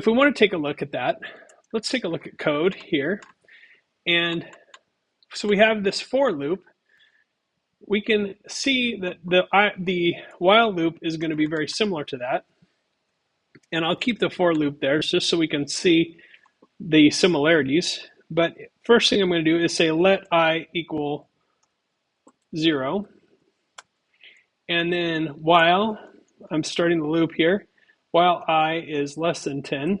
if we want to take a look at that, let's take a look at code here. And so we have this for loop. We can see that the while loop is going to be very similar to that. And I'll keep the for loop there just so we can see the similarities. But first thing I'm going to do is say let I equal 0. And then while I'm starting the loop here, while I is less than 10,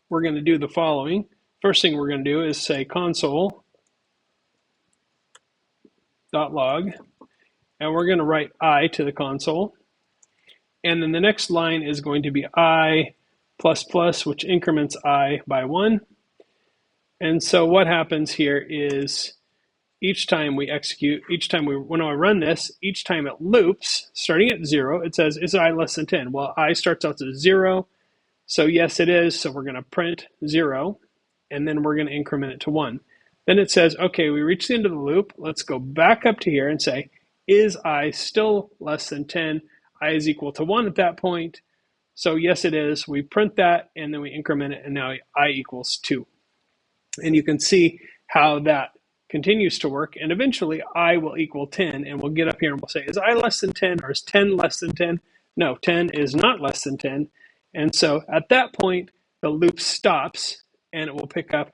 we're going to do the following. First thing we're going to do is say console.log, and we're going to write I to the console. And then the next line is going to be I plus plus, which increments I by 1. And so what happens here is each time we execute, when I run this, each time it loops, starting at 0, it says, is I less than 10? Well, I starts out as 0, so yes it is, so we're going to print 0, and then we're going to increment it to 1. Then it says, okay, we reached the end of the loop, let's go back up to here and say, is I still less than 10? I is equal to 1 at that point, so yes it is, we print that, and then we increment it, and now I equals 2. And you can see how that continues to work, and eventually I will equal 10, and we'll get up here and we'll say, is I less than 10, or is 10 less than 10? No, 10 is not less than 10, and so at that point, the loop stops, and it will pick up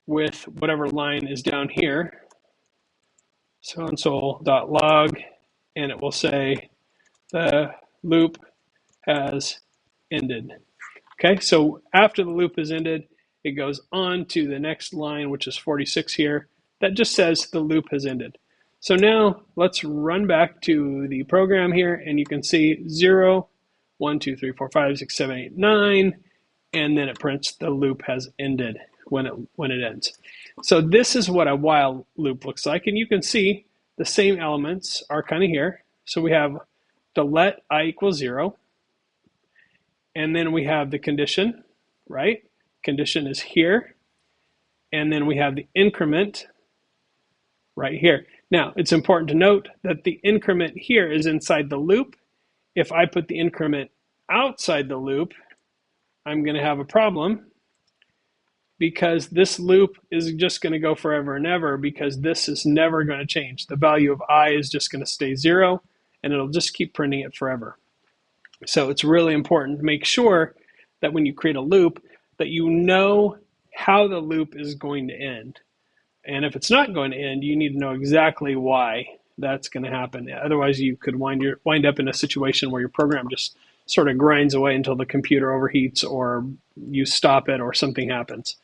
with whatever line is down here, so console.log, and it will say, the loop has ended. Okay, so after the loop is ended, it goes on to the next line, which is 46 here, that just says the loop has ended. So now let's run back to the program here, and you can see 0, 1, 2, 3, 4, 5, 6, 7, 8, 9, and then it prints the loop has ended when it ends. So this is what a while loop looks like, and you can see the same elements are kind of here. So we have the let I equals 0, and then we have the condition, right? Condition is here, and then we have the increment right here. Now, it's important to note that the increment here is inside the loop. If I put the increment outside the loop, I'm going to have a problem because this loop is just going to go forever and ever because this is never going to change. The value of I is just going to stay 0, and it'll just keep printing it forever. So it's really important to make sure that when you create a loop, that you know how the loop is going to end. And if it's not going to end, you need to know exactly why that's going to happen. Otherwise, you could wind up in a situation where your program just sort of grinds away until the computer overheats or you stop it or something happens.